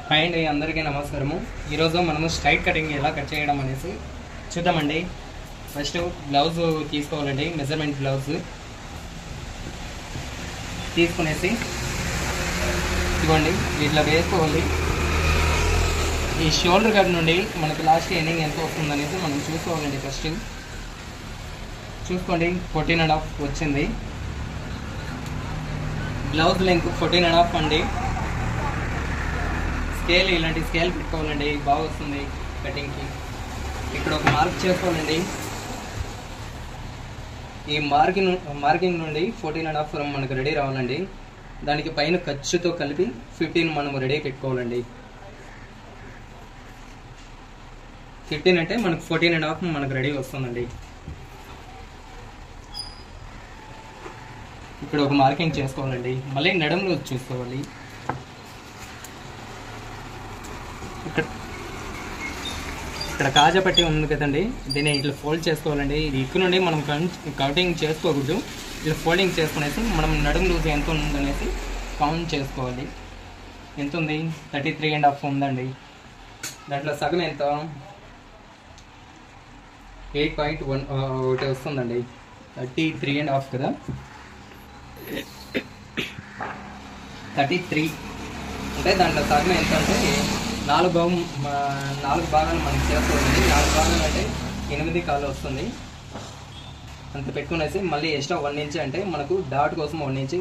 Hi అండి, అందరికీ నమస్కారము. ఈరోజు మనము స్ట్రైట్ కటింగ్ ఎలా కట్ చేయడం అనేసి చూద్దామండి. ఫస్ట్ బ్లౌజ్ తీసుకోవాలండి. మెజర్మెంట్ బ్లౌజ్ తీసుకునేసి ఇదిగోండి ఇట్లా వేసుకోవాలి. ఈ షోల్డర్ కట్ నుండి మనకి లాస్ట్ ఎండింగ్ ఎంత వస్తుందనేసి మనం చూసుకోవాలండి. ఫస్ట్ చూసుకోండి, 14.5 వచ్చింది. బ్లౌజ్ లెంత్ 14.5 అండి. స్కేల్ ఇలాంటి స్కేల్ పెట్టుకోవాలండి, బాగా వస్తుంది కటింగ్కి. ఇక్కడ ఒక మార్క్ చేసుకోవాలండి. ఈ మార్కింగ్ నుండి 14.5 మనకు రెడీ రావాలండి. దానికి పైన ఖర్చుతో కలిపి 15 మనం రెడీ పెట్టుకోవాలండి. 15 అంటే మనకు 14.5 మనకు రెడీ వస్తుందండి. ఇక్కడ ఒక మార్కింగ్ చేసుకోవాలండి. మళ్ళీ నడుములో చూసుకోవాలి. ఇక్కడ కాజా పట్టి ఉంది కదండి, దీన్ని ఇట్లా ఫోల్డ్ చేసుకోవాలండి. ఇక్కడ నుండి మనం కౌంటింగ్ చేసుకోకూడదు. ఇట్లా ఫోల్డింగ్ చేసుకునేసి మనం నడుము లూజ్ ఎంత ఉందనేసి కౌంట్ చేసుకోవాలి. ఎంత ఉంది? 33.5 ఉందండి. దాంట్లో సగం ఎంత? 8.1 ఒకటి వస్తుందండి. 33.5 కదా, 33 అంటే దాంట్లో సగం ఎంత అంటే 4 భాగాలు మనకి చేసుకోవాలి. 4 భాగాలు అంటే 8 కాలు వస్తుంది. అంత పెట్టుకునేసి మళ్ళీ ఎక్స్ట్రా 1 ఇంచ్ అంటే మనకు డాట్ కోసం 1 ఇంచ్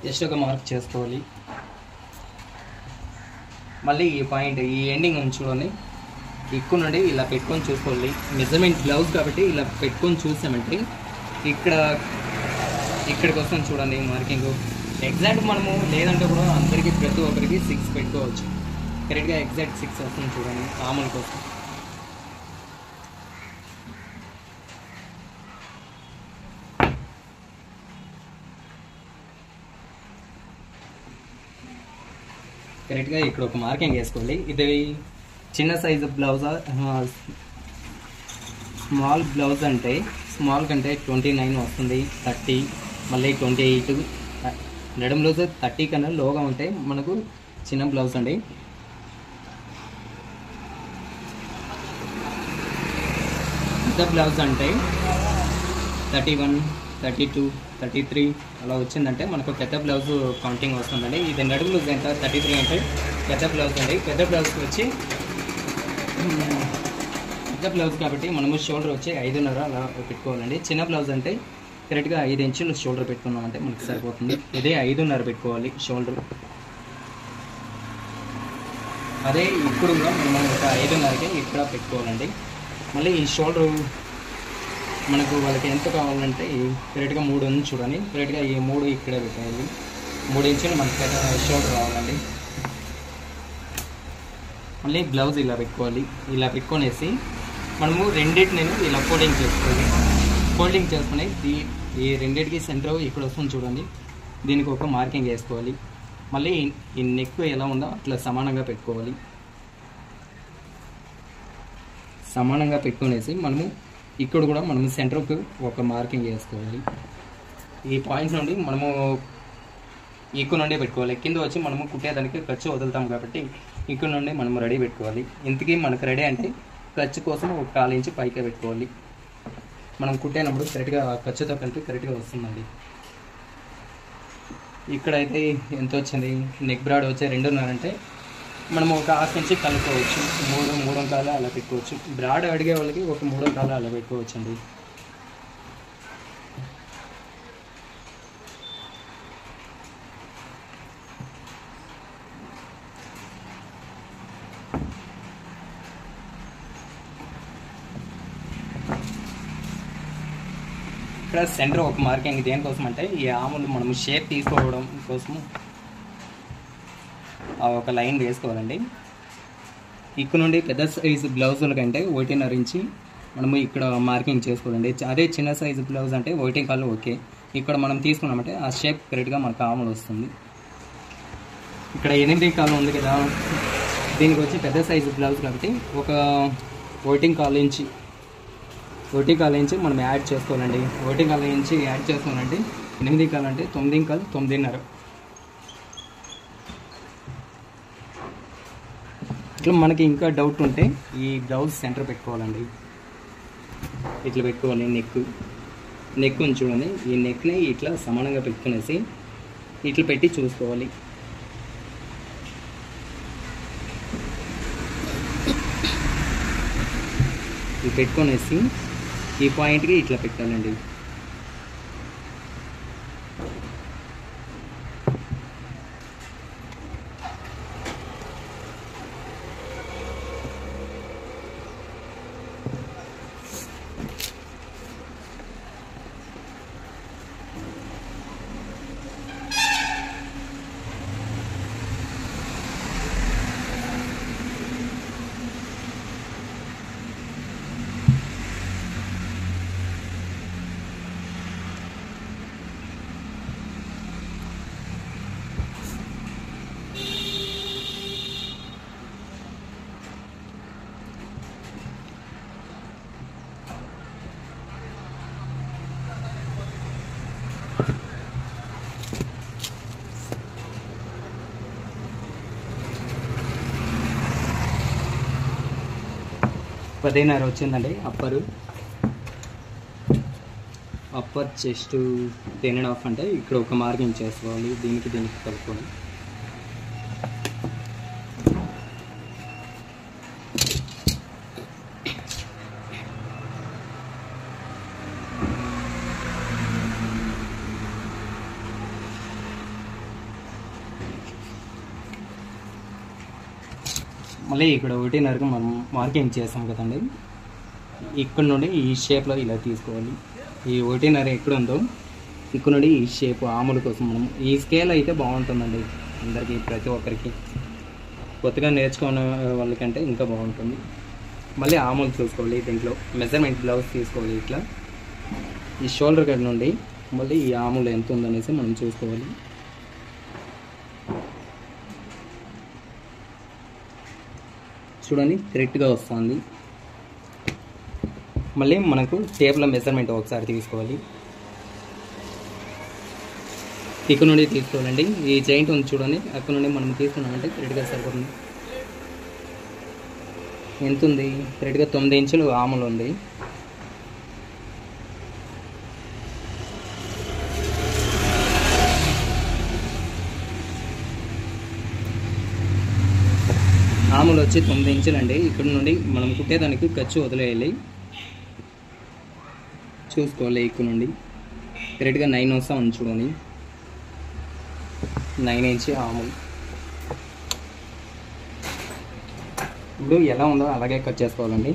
ఎక్స్ట్రాగా మార్క్ చేసుకోవాలి. మళ్ళీ ఈ పాయింట్ ఈ ఎండింగ్ చూడండి, ఇక్కడ నుండి ఇలా పెట్టుకొని చూసుకోవాలి. మెజర్మెంట్ బ్లౌజ్ కాబట్టి ఇలా పెట్టుకొని చూసామంటే ఇక్కడికి వస్తుంది చూడండి మార్కింగ్. ఎగ్జాక్ట్ మనము లేదంటే కూడా అందరికీ ప్రతి ఒక్కరికి 6 పెట్టుకోవచ్చు. కరెక్ట్గా ఎగ్జాక్ట్ 6 వస్తుంది చూడండి ఆముల కోసం. కరెక్ట్గా ఇక్కడ ఒక మార్కింగ్ వేసుకోవాలి. ఇది చిన్న సైజు బ్లౌజా, స్మాల్ బ్లౌజ్ అంటే స్మాల్ కంటే 29 వస్తుంది. 30 మళ్ళీ 28. నడుము బ్లౌజ్ 30 కన్నా లోగా ఉంటే మనకు చిన్న బ్లౌజ్ అండి. పెద్ద బ్లౌజ్ అంటే 31, 32, 33 అలా వచ్చిందంటే మనకు పెద్ద బ్లౌజ్ కౌంటింగ్ వస్తుందండి. ఇది నడుము బ్లౌజ్ ఎంత? 33 అంటే పెద్ద బ్లౌజ్ అండి. పెద్ద బ్లౌజ్ వచ్చి పెద్ద బ్లౌజ్ కాబట్టి మనము షోల్డర్ వచ్చి 5.5 అలా పెట్టుకోవాలండి. చిన్న బ్లౌజ్ అంటే కరెక్ట్గా 5 ఇంచులు షోల్డర్ పెట్టుకున్నామంటే మనకు సరిపోతుంది. ఇదే 5.5 పెట్టుకోవాలి షోల్డర్. అదే ఇప్పుడు కూడా మనం ఒక 5.5కి ఇక్కడ పెట్టుకోవాలండి. మళ్ళీ ఈ షోల్డర్ మనకు వాళ్ళకి ఎంత కావాలంటే కరెక్ట్గా 3 ఉంది చూడండి. కరెక్ట్గా ఈ 3 ఇక్కడే పెట్టాలి. 3 ఇంచులు మనకి షోల్డర్ రావాలండి. మళ్ళీ బ్లౌజ్ ఇలా పెట్టుకోవాలి. ఇలా పెట్టుకొనేసి మనము రెండింటిని ఇలా ఫోల్డింగ్ చేసుకోవాలి. ఫోల్డింగ్ చేసుకుని ఈ రెండింటికి సెంటర్ ఇక్కడ వస్తుంది చూడండి. దీనికి ఒక మార్కింగ్ వేసుకోవాలి. మళ్ళీ ఈ నెక్ ఎలా ఉందో అట్లా సమానంగా పెట్టుకోవాలి. సమానంగా పెట్టుకునేసి మనము ఇక్కడ కూడా మనము సెంటర్కు ఒక మార్కింగ్ వేసుకోవాలి. ఈ పాయింట్ నుండి మనము ఇక్కడ నుండి పెట్టుకోవాలి. కింద వచ్చి మనము కుట్టేదానికి ఖర్చు వదులుతాం కాబట్టి ఇక్కడ నుండి మనము రెడీ పెట్టుకోవాలి. ఇంతకీ మనకు రెడీ అంటే ఖర్చు కోసం ఒక 1/4 ఇంచ్ పైకే పెట్టుకోవాలి. మనం కుట్టేటప్పుడు కరెక్ట్గా ఖర్చుతో కలిపి కరెక్ట్గా వస్తుందండి. ఇక్కడైతే ఎంత వచ్చింది? నెక్ బ్రాడ్ వచ్చే 2.5 అంటే మనము ఒక 1/2 ఇంచ్ కలుపుకోవచ్చు. 3.25 అలా పెట్టుకోవచ్చు. బ్రాడ్ అడిగే వాళ్ళకి ఒక 3.25 అలా పెట్టుకోవచ్చు అండి. ఇక్కడ సెంటర్ ఒక మార్కింగ్ దేనికోసం అంటే ఈ ఆములు మనము షేప్ తీసుకోవడం కోసము ఒక లైన్ వేసుకోవాలండి. ఇక్కడ నుండి పెద్ద సైజు బ్లౌజుల కంటే 1.5 ఇంచి మనము ఇక్కడ మార్కింగ్ చేసుకోవాలండి. అదే చిన్న సైజు బ్లౌజ్ అంటే 1.25 ఓకే. ఇక్కడ మనం తీసుకున్నామంటే ఆ షేప్ కరెక్ట్గా మనకు ఆములు వస్తుంది. ఇక్కడ 8 కాలు ఉంది కదా, దీనికి వచ్చి పెద్ద సైజు బ్లౌజ్ కాబట్టి ఒక 1.25 ఇంచి 1.25 ఇంచి మనం యాడ్ చేసుకోవాలండి. 1.25 ఇంచి యాడ్ చేసుకోవాలంటే 8 కాలు అంటే 9 కాలు 9.5. ఇట్లా మనకి ఇంకా డౌట్ ఉంటే ఈ బ్లౌజ్ సెంటర్ పెట్టుకోవాలండి. ఇట్లా పెట్టుకోవాలి. నెక్ ఉంది చూడండి, ఈ నెక్ని ఇట్లా సమానంగా పెట్టుకునేసి ఇట్లా పెట్టి చూసుకోవాలి. ఇది పెట్టుకునేసి ఈ పాయింట్కి ఇట్లా పెట్టాలండి. పదిన్నర వచ్చిందండి. అప్పర్ చెస్ట్ 10.5 అంటే ఇక్కడ ఒక మార్కింగ్ చేసుకోవాలి. దీనికి కలుపుకోవాలి. మళ్ళీ ఇక్కడ 1.5కి మనం మార్కింగ్ చేసాం కదండి, ఇక్కడ నుండి ఈ షేప్లో ఇలా తీసుకోవాలి. ఈ 1.5 ఎక్కడ ఉందో ఇక్కడ నుండి ఈ షేప్ ఆముల కోసం మనం ఈ స్కేల్ అయితే బాగుంటుందండి. అందరికీ ప్రతి ఒక్కరికి కొత్తగా నేర్చుకునే వాళ్ళకంటే ఇంకా బాగుంటుంది. మళ్ళీ ఆములు చూసుకోవాలి. దీంట్లో మెజర్మెంట్ బ్లౌజ్ తీసుకోవాలి. ఇట్లా ఈ షోల్డర్ కట్ నుండి మళ్ళీ ఈ ఆములు ఎంత ఉందనేసి మనం చూసుకోవాలి. చూడండి కరెక్ట్గా వస్తుంది. మళ్ళీ మనకు టేప్ల మెజర్మెంట్ ఒకసారి తీసుకోవాలి. ఇక్కడ నుండి తీసుకోవాలండి. ఈ జాయింట్ ఉంది చూడండి, అక్కడ నుండి మనం తీసుకున్నామంటే కరెక్ట్గా సరిపోతుంది. ఎంత ఉంది? కరెక్ట్గా 9 ఇంచులు ఆములు ఉంది. ఆములు వచ్చి 9 ఇంచులండి. ఇక్కడ నుండి మనం కుట్టేదానికి ఖర్చు వదిలేయాలి. చూసుకోవాలి. ఇక్కడ నుండి కరెక్ట్గా 9 వస్తా ఉంది చూడండి. 9 ఇంచ్ ఆములు. ఇప్పుడు ఎలా ఉందో అలాగే కట్ చేసుకోవాలండి.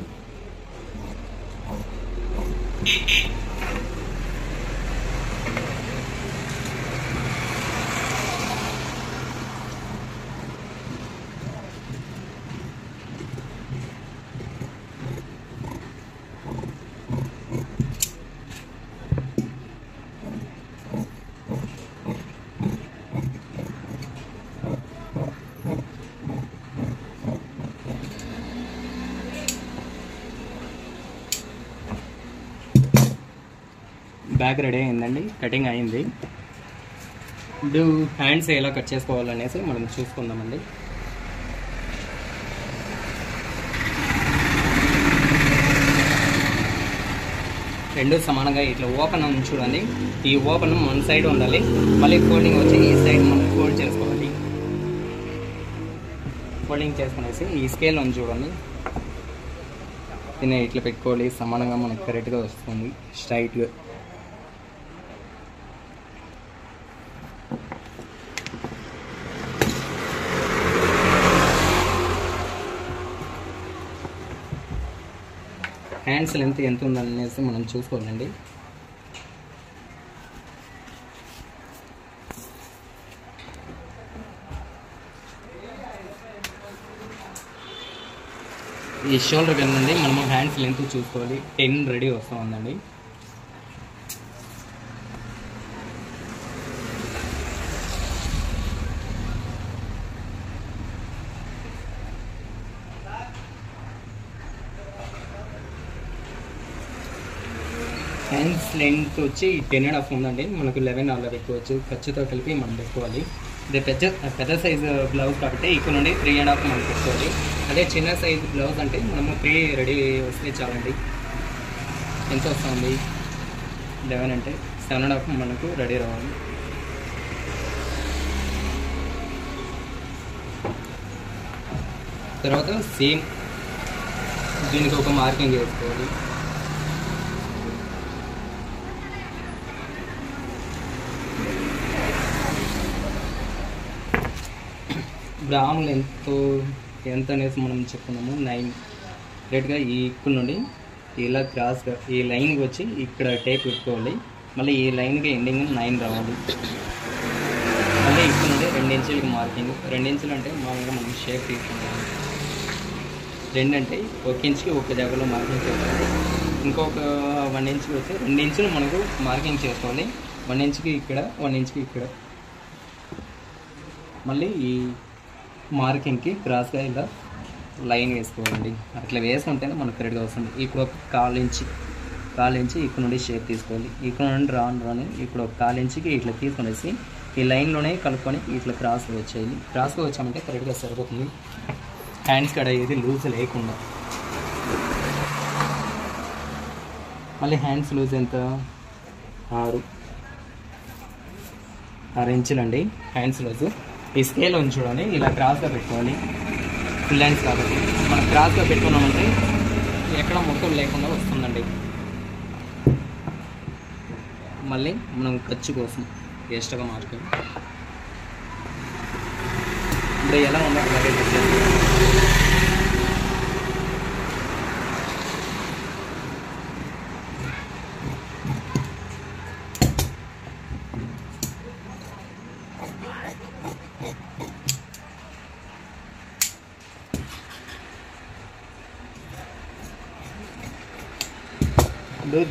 బ్యాక్ రెడీ అయిందండి, కటింగ్ అయింది. ఇప్పుడు హ్యాండ్స్ ఎలా కట్ చేసుకోవాలనేసి మనం చూసుకుందామండి. రెండు సమానంగా ఇట్లా ఓపెన్ ఉంది చూడండి. ఈ ఓపెన్ మన సైడ్ ఉండాలి. మళ్ళీ ఫోల్డింగ్ వచ్చి ఈ సైడ్ మనం ఫోల్డ్ చేసుకోవాలి. ఫోల్డింగ్ చేసుకునేసి ఈ స్కేల్ ఉంది చూడండి, దీన్ని ఇట్లా పెట్టుకోవాలి. సమానంగా మనకు కరెక్ట్గా వస్తుంది, స్ట్రైట్గా. హ్యాండ్స్ లెంత్ ఎంత ఉందనేసి మనం చూసుకోవాలండి. ఈ షోల్డర్ కిందండి మనము హ్యాండ్స్ లెంత్ చూసుకోవాలి. 10 రెడీ వస్తూ ఉందండి. హ్యాండ్స్ లెంత్ వచ్చి 10.5 ఉందండి. మనకు 11 అలా పెట్టుకోవచ్చు. ఖర్చుతో కలిపి మనం పెట్టుకోవాలి. ఇది పెద్ద సైజు బ్లౌజ్ కాబట్టి ఇక్కడ నుండి 3.5 మనం పెట్టుకోవాలి. అదే చిన్న సైజు బ్లౌజ్ అంటే మనము 3 రెడీ వస్తే చాలండి. ఎంత వస్తుంది 11 అంటే 7.5 మనకు రెడీ రావాలి. తర్వాత సేమ్ దీనికి ఒక మార్కింగ్ వేసుకోవాలి. బ్రామ్ ఎంత అనేసి మనం చెప్పుకున్నాము 9. రైట్గా ఈ ఇక్కుల నుండి ఇలా క్రాస్గా ఈ లైన్కి వచ్చి ఇక్కడ టేప్ పెట్టుకోవాలి. మళ్ళీ ఈ లైన్కి ఎండింగ్ 9 రావాలి. మళ్ళీ ఇక్కడ నుండి 2 ఇంచులకి మార్కింగ్. 2 ఇంచులు అంటే మామూలుగా మనం షేప్ తీసుకుంటాము. 2 అంటే 1 ఇంచుకి ఒక దగ్గరలో మార్కింగ్ చేసుకోవాలి. ఇంకొక 1 ఇంచుకి వచ్చి 2 ఇంచులు మనకు మార్కింగ్ చేసుకోవాలి. 1 ఇంచుకి ఇక్కడ 1 ఇంచుకి ఇక్కడ. మళ్ళీ ఈ మార్కింగ్కి క్రాస్గా ఇలా లైన్ వేసుకోవాలండి. అట్లా వేసుకుంటేనే మనకు కరెక్ట్గా వస్తుంది. ఇప్పుడు ఒక 1/4 ఇంచి ఇక్కడ నుండి షేప్ తీసుకోవాలి. ఇక్కడ నుండి రాను ఇప్పుడు ఒక 1/4 ఇంచుకి ఇట్లా తీసుకునేసి ఈ లైన్లోనే కలుపుకొని ఇట్లా క్రాస్గా వచ్చేయాలి. క్రాస్గా వచ్చామంటే కరెక్ట్గా సరిపోతుంది. హ్యాండ్స్ కాడ ఏది లూజ్ లేకుండా. మళ్ళీ హ్యాండ్స్ లూజ్ ఎంత 6 ఇంచులండి హ్యాండ్స్ లూజు. ఈ స్కేల్ ఉంది చూడండి, ఇలా క్రాస్గా పెట్టుకోవాలి. ఫుల్ హ్యాండ్స్ కాబట్టి మనం క్రాస్గా పెట్టుకున్నామంటే ఎక్కడ ముక్కలు లేకుండా వస్తుందండి. మళ్ళీ మనం ఖర్చు కోసం ఎక్స్ట్రాగా మార్కింగ్ ఇప్పుడు ఎలా ఉందో అలాగే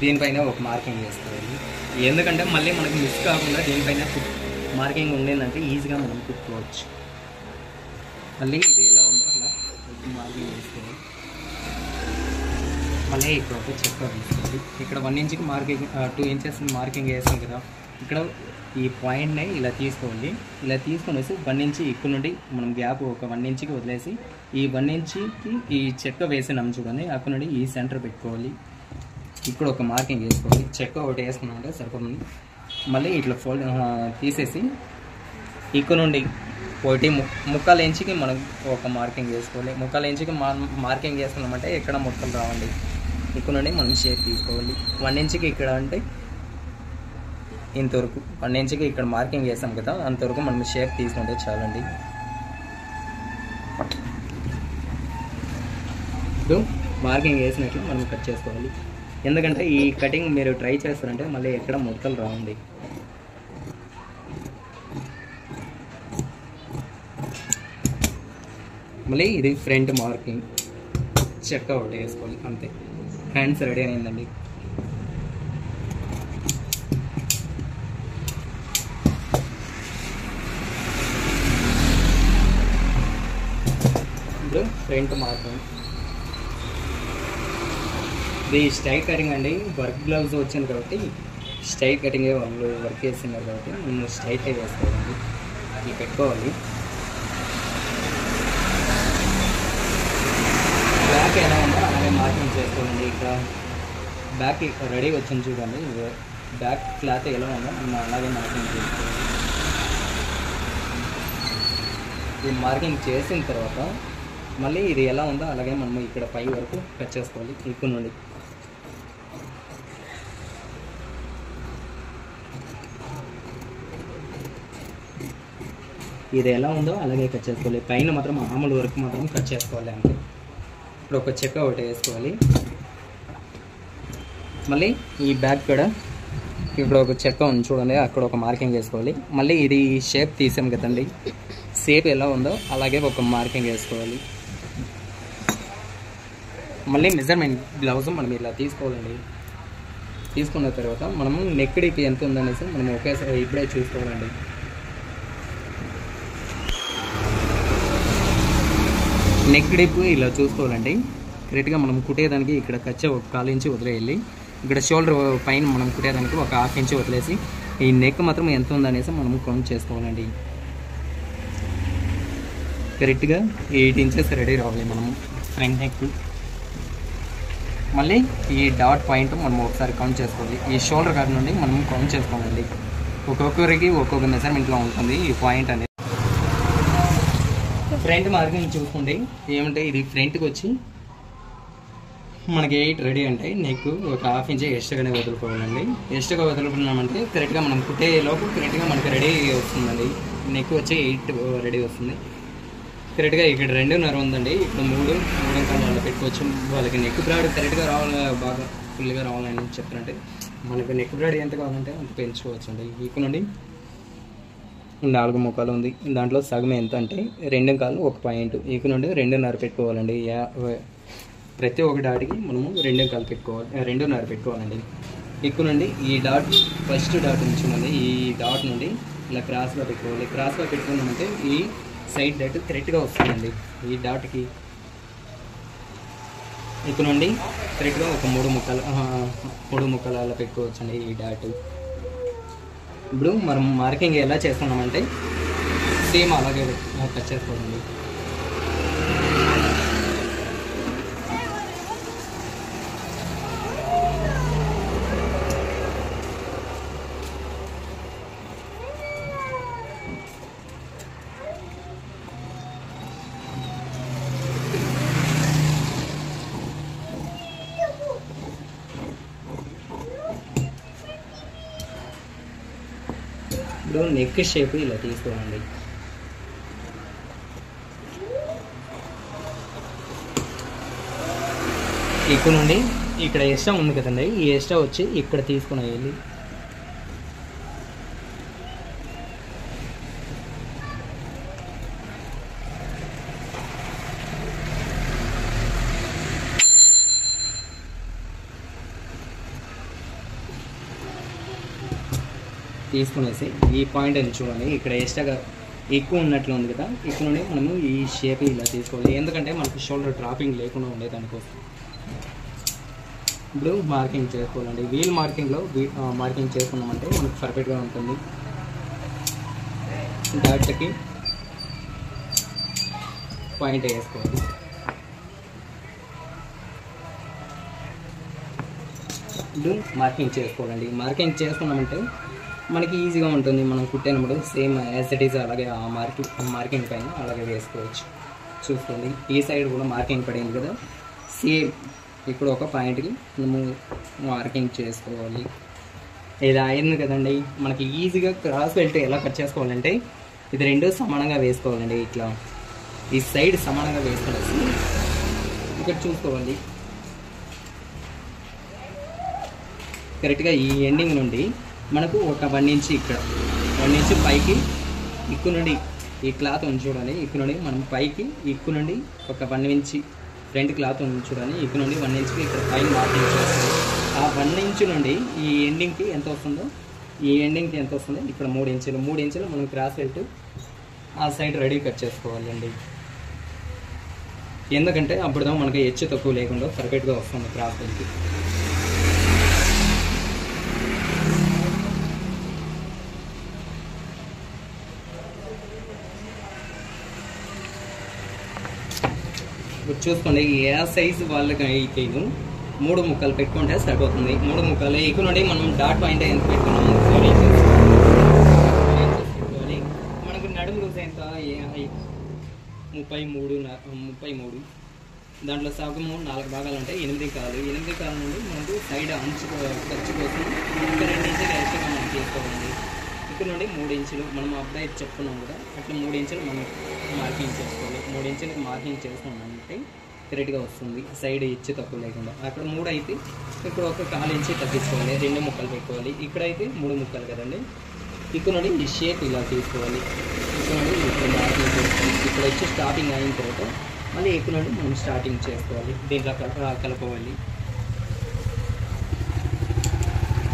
దీనిపైన ఒక మార్కింగ్ వేసుకోవాలి. ఎందుకంటే మళ్ళీ మనకి మిస్ కాకుండా దీనిపైన మార్కింగ్ ఉండేదంటే ఈజీగా మనం కుట్టుకోవచ్చు. మళ్ళీ ఇది ఎలా ఉందో అలా మార్కింగ్ వేసుకోవాలి. మళ్ళీ ఇక్కడ ఒక చెక్క వేసుకోవాలి. ఇక్కడ 1 ఇంచుకి మార్కింగ్ 2 ఇంచెస్ మార్కింగ్ వేసాం కదా, ఇక్కడ ఈ పాయింట్ని ఇలా తీసుకోవాలి. ఇలా తీసుకునేసి 1 ఇంచ్ ఇక్కడ నుండి మనం గ్యాప్ ఒక 1 ఇంచుకి వదిలేసి ఈ 1 ఇంచుకి ఈ చెక్క వేసినాం చూడండి, అక్కడ నుండి ఈ సెంటర్ పెట్టుకోవాలి. ఇక్కడ ఒక మార్కింగ్ వేసుకోవాలి. చెక్క ఒకటి వేసుకున్నామంటే సరిపోతుంది. మళ్ళీ ఇట్లా ఫోల్డ్ తీసేసి ఇక్కడ నుండి 1.25 ఇంచుకి మనం ఒక మార్కింగ్ వేసుకోవాలి. 1.25 ఇంచుకి మార్కింగ్ వేసుకున్నామంటే ఎక్కడ ముక్కలు రావండి. ఇక్కడ నుండి మనం షేప్ తీసుకోవాలి. 1 ఇంచుకి ఇక్కడ అంటే ఇంతవరకు 1 ఇంచుకి ఇక్కడ మార్కింగ్ వేసాం కదా, అంతవరకు మనం షేప్ తీసుకుంటే చాలండి. ఇప్పుడు మార్కింగ్ వేసినట్లు మనం కట్ చేసుకోవాలి. ఎందుకంటే ఈ కటింగ్ మీరు ట్రై చేస్తారంటే మళ్ళీ ఎక్కడ ముక్కలు రావండి. మళ్ళీ ఇది ఫ్రంట్ మార్కింగ్ చెక్క ఒకటి వేసుకోవాలి అంతే. హ్యాండ్స్ రెడీ అయిందండి. ఇప్పుడు ఫ్రంట్ మార్కింగ్. ఇది స్ట్రైట్ కటింగ్ అండి. వర్క్ బ్లౌజ్ వచ్చింది కాబట్టి స్ట్రైట్ కటింగే వాళ్ళు వర్క్ చేస్తున్నారు కాబట్టి మేము స్ట్రైట్గా వేసుకోవాలండి. ఇది పెట్టుకోవాలి. బ్యాక్ ఎలా ఉందో అలాగే మార్కింగ్ చేసుకోవాలండి. ఇక్కడ బ్యాక్ రెడీ వచ్చింది చూడండి, బ్యాక్ క్లాత్ ఎలా ఉందో మనం అలాగే మార్కింగ్ చేసుకోవాలి. ఇది మార్కింగ్ చేసిన తర్వాత మళ్ళీ ఇది ఎలా ఉందో అలాగే మనం ఇక్కడ పై వరకు కట్ చేసుకోవాలి. ఇక్కడ నుండి ఇది ఎలా ఉందో అలాగే కట్ చేసుకోవాలి. పైన మాత్రం మామూలు వరకు మాత్రం కట్ చేసుకోవాలి అంతే. ఇప్పుడు ఒక చెక్క ఒకటి వేసుకోవాలి. మళ్ళీ ఈ బ్యాక్ కూడా ఇప్పుడు ఒక చెక్క ఉంది చూడండి, అక్కడ ఒక మార్కింగ్ వేసుకోవాలి. మళ్ళీ ఇది షేప్ తీసాం కదండి, షేప్ ఎలా ఉందో అలాగే ఒక మార్కింగ్ వేసుకోవాలి. మళ్ళీ మెజర్మెంట్ బ్లౌజ్ మనం ఇలా తీసుకోవాలండి. తీసుకున్న తర్వాత మనము నెక్ డీప్ ఎంత ఉందనేసి మనం ఒకేసారి ఇప్పుడే చూసుకోవాలండి. నెక్ డీప్ ఇలా చూసుకోవాలండి. కరెక్ట్గా మనం కుట్టేదానికి ఇక్కడ కచ్చ ఒక 1/4 ఇంచు వదిలేయాలి. ఇక్కడ షోల్డర్ పైన మనం కుట్టేదానికి ఒక 1/2 ఇంచు వదిలేసి ఈ నెక్ మాత్రం ఎంత ఉందనేసి మనం కౌంట్ చేసుకోవాలండి. కరెక్ట్గా 8 ఇంచెస్ రెడీ రావాలి మనము ఫ్రంట్ నెక్. మళ్ళీ ఈ డాట్ పాయింట్ మనం ఒకసారి కౌంట్ చేసుకోవాలి. ఈ షోల్డర్ కాడ నుండి మనం కౌంట్ చేసుకోవాలండి. ఒక్కొక్కరికి ఒక్కొక్క మెజర్మెంట్లో ఉంటుంది ఈ పాయింట్ అనేది. ఫ్రంట్ మార్కింగ్ చూసుకోండి. ఏమంటే ఇది ఫ్రంట్కి వచ్చి మనకి 8 రెడీ అంటే నెక్ ఒక ½ ఇంచ్ ఎక్స్ట్రాగానే వదులుకోవాలండి. ఎక్స్ట్రాగా వదులుకున్నామంటే కరెక్ట్గా మనం కుట్టే లోపు కరెక్ట్గా మనకి రెడీ వస్తుందండి. నెక్ వచ్చి 8 రెడీ వస్తుంది. కరెక్ట్గా ఇక్కడ 2.5 ఉందండి. ఇక్కడ 3 వాళ్ళు పెట్టుకోవచ్చు. వాళ్ళకి నెక్ బ్రాడ్ కరెక్ట్గా రావాలి, బాగా ఫుల్గా రావాలని చెప్తారంటే మనకి నెక్ బ్రాడ్ ఎంత కావాలంటే అంత పెంచుకోవచ్చు అండి. ఇక్కడ నుండి 4 ముఖాలు ఉంది. దాంట్లో సగం ఎంత అంటే 2 కాళ్ళు 1 పాయింట్. ఇక్కడ నుండి 2.5 పెట్టుకోవాలండి. ప్రతి ఒక్క డాట్కి మనము 2 కాళ్ళు పెట్టుకోవాలి, 2.5 పెట్టుకోవాలండి. ఇక్కడ నుండి ఈ డాట్ ఫస్ట్ డాట్ నుంచి ఉంది, ఈ డాట్ నుండి ఇలా క్రాస్గా పెట్టుకోవాలి. క్రాస్గా పెట్టుకున్నామంటే ఈ సైడ్ డాట్ కరెక్ట్గా వస్తుందండి. ఈ డాట్కి ఇక్కడ నుండి కరెక్ట్గా ఒక 3 ముక్కలు అలా పెట్టుకోవచ్చండి ఈ డాట్. ఇప్పుడు మనం మార్కింగ్ ఎలా చేస్తున్నామంటే సేమ్ అలాగే కట్ చేసుకోండి. ఇప్పుడు నెక్ షేప్ ఇలా తీసుకోండి. ఇక్కడ నుండి ఇక్కడ ఎక్స్ట్రా ఉంది కదండి, ఈ ఎక్స్ట్రా వచ్చి ఇక్కడ తీసుకుని వెళ్ళి తీసుకునేసి ఈ పాయింట్ అని చూడండి. ఇక్కడ ఎక్స్ట్రాగా ఎక్కువ ఉన్నట్లు ఉంది కదా, ఇక్కడ నుండి మనము ఈ షేప్ ఇలా తీసుకోవాలి. ఎందుకంటే మనకు షోల్డర్ డ్రాపింగ్ లేకుండా ఉండేదానికోసం. ఇప్పుడు మార్కింగ్ చేసుకోవాలండి. వీల్ మార్కింగ్లో మార్కింగ్ చేసుకున్నామంటే మనకు పర్ఫెక్ట్గా ఉంటుంది. డాట్కి పాయింట్ వేసుకోవాలి. ఇప్పుడు మార్కింగ్ చేసుకోవాలండి. మార్కింగ్ చేసుకున్నామంటే మనకి ఈజీగా ఉంటుంది. మనం కుట్టినప్పుడు సేమ్ యాజ్ ఇట్ ఈజ్ అలాగే ఆ మార్కింగ్ పైన అలాగే వేసుకోవచ్చు. చూసుకోండి, ఈ సైడ్ కూడా మార్కింగ్ పడింది కదా, సేమ్ ఇక్కడ ఒక పాయింట్కి మనము మార్కింగ్ చేసుకోవాలి. ఇలా అయింది కదండి. మనకి ఈజీగా క్రాస్ బెల్ట్ ఎలా కట్ చేసుకోవాలంటే ఇది 2 సమానంగా వేసుకోవాలండి. ఇట్లా ఈ సైడ్ సమానంగా వేసుకోవాలి. ఇక్కడ చూసుకోవాలి, కరెక్ట్గా ఈ ఎండింగ్ నుండి మనకు ఒక 1 ఇంచ్ ఇక్కడ 1 ఇంచ్ పైకి ఇక్కు నుండి ఈ క్లాత్ ఉంచుకోవాలి. ఇక్కడ నుండి మనం పైకి ఇక్కు నుండి ఒక 1 ఇంచ్ ఫ్రంట్ క్లాత్ ఉంచుకోవాలి. ఇక్కడ నుండి 1 ఇంచ్కి ఇక్కడ పైన మార్కింగ్ చేస్తుంది. ఆ 1 ఇంచ్ నుండి ఈ ఎండింగ్కి ఎంత వస్తుందో, ఈ ఎండింగ్కి ఎంత వస్తుందో ఇక్కడ 3 ఇంచులు మనం క్రాస్ బెల్ట్ ఆ సైడ్ రెడీ కట్ చేసుకోవాలండి. ఎందుకంటే అప్పుడు మనకి హెచ్చు తక్కువ లేకుండా పర్ఫెక్ట్గా వస్తుంది క్రాస్ బెల్ట్కి. చూసుకోండి, ఏ సైజు వాళ్ళకి అయితే 3 ముక్కలు పెట్టుకుంటే సరిపోతుంది. 3 ముక్కలు ఇక్కడ నుండి మనం డాట్ పాయింట్ ఎంత పెట్టుకున్నాము 4 ఇంచెస్ పెట్టుకోవాలి. మనకు నడుము లూజ్ ఎంత 33. దాంట్లో సగము 4 భాగాలు అంటే 8 కాలు. 8 కాలు నుండి మనకు సైడ్ అంచు ఖర్చు కోసం ఇక్కడ 2 ఇంచులు ఎక్స్ట్రా మనం తీసుకోవాలి. ఇక్కడ నుండి 3 ఇంచులు మనం అప్డేట్ చెప్పుకున్నాం కదా, అట్లా 3 ఇంచులు మనం మార్కింగ్ చేసుకోవాలి. 3 ఇంచులకు మార్కింగ్ చేసుకున్నామంటే కరెక్ట్గా వస్తుంది, సైడ్ హెచ్చు తక్కువ లేకుండా. అక్కడ 3 అయితే ఇక్కడ ఒక 1/4 ఇంచ్ తగ్గించుకోవాలి. 2 ముక్కలు పెట్టుకోవాలి. ఇక్కడైతే 3 ముక్కలు కదండి. ఇక్కడ నుండి ఈ షేప్ ఇలా తీసుకోవాలి. ఇక్కడ నుండి ఇక్కడ మార్కింగ్ చేసుకోవాలి. ఇక్కడ వచ్చి స్టార్టింగ్ అయిన తర్వాత మళ్ళీ ఇక్కడ నుండి మనం స్టార్టింగ్ చేసుకోవాలి. దీంట్లో కలుపుకోవాలి.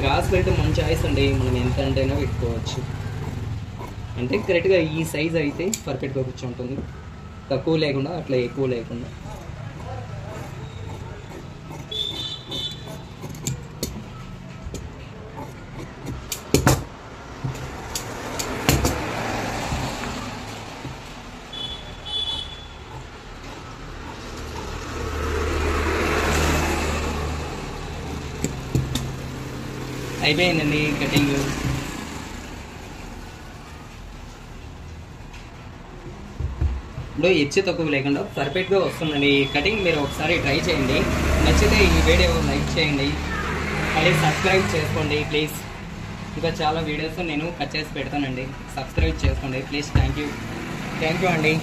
క్రాస్ బెల్ట్ మన చాయిస్ అండి, మనం ఎంత అంటైనా పెట్టుకోవచ్చు. అంటే కరెక్ట్గా ఈ సైజ్ అయితే పర్ఫెక్ట్గా కూర్చుంటుంది, తక్కువ లేకుండా అట్లా ఎక్కువ లేకుండా. అయిపోయిందండి కటింగ్. ఇప్పుడు హెచ్చు తక్కువ లేకుండా పర్ఫెక్ట్గా వస్తుందండి ఈ కటింగ్. మీరు ఒకసారి ట్రై చేయండి. నచ్చితే ఈ వీడియో లైక్ చేయండి, మళ్ళీ సబ్స్క్రైబ్ చేసుకోండి ప్లీజ్. ఇంకా చాలా వీడియోస్ నేను కట్ చేసి పెడతానండి, సబ్స్క్రైబ్ చేసుకోండి ప్లీజ్. థ్యాంక్ యూ అండి.